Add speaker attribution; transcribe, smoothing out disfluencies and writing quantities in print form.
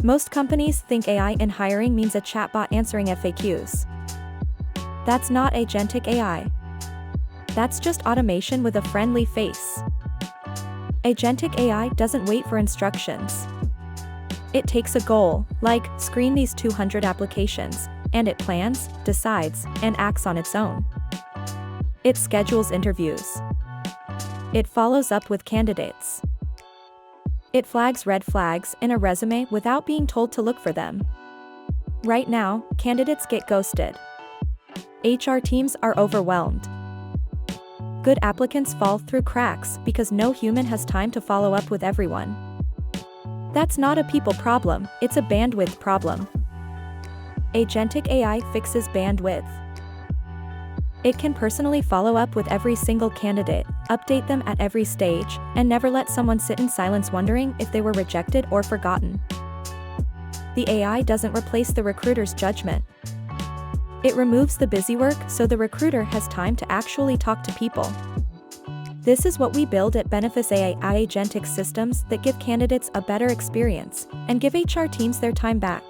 Speaker 1: Most companies think AI in hiring means a chatbot answering FAQs. That's not agentic AI. That's just automation with a friendly face. Agentic AI doesn't wait for instructions. It takes a goal, like, screen these 200 applications, and it plans, decides, and acts on its own. It schedules interviews. It follows up with candidates. It flags red flags in a resume without being told to look for them. Right now, candidates get ghosted. HR teams are overwhelmed. Good applicants fall through cracks because no human has time to follow up with everyone. That's not a people problem, it's a bandwidth problem. Agentic AI fixes bandwidth. It can personally follow up with every single candidate, update them at every stage, and never let someone sit in silence wondering if they were rejected or forgotten. The AI doesn't replace the recruiter's judgment. It removes the busywork so the recruiter has time to actually talk to people. This is what we build at Benefice AI agentic systems that give candidates a better experience and give HR teams their time back.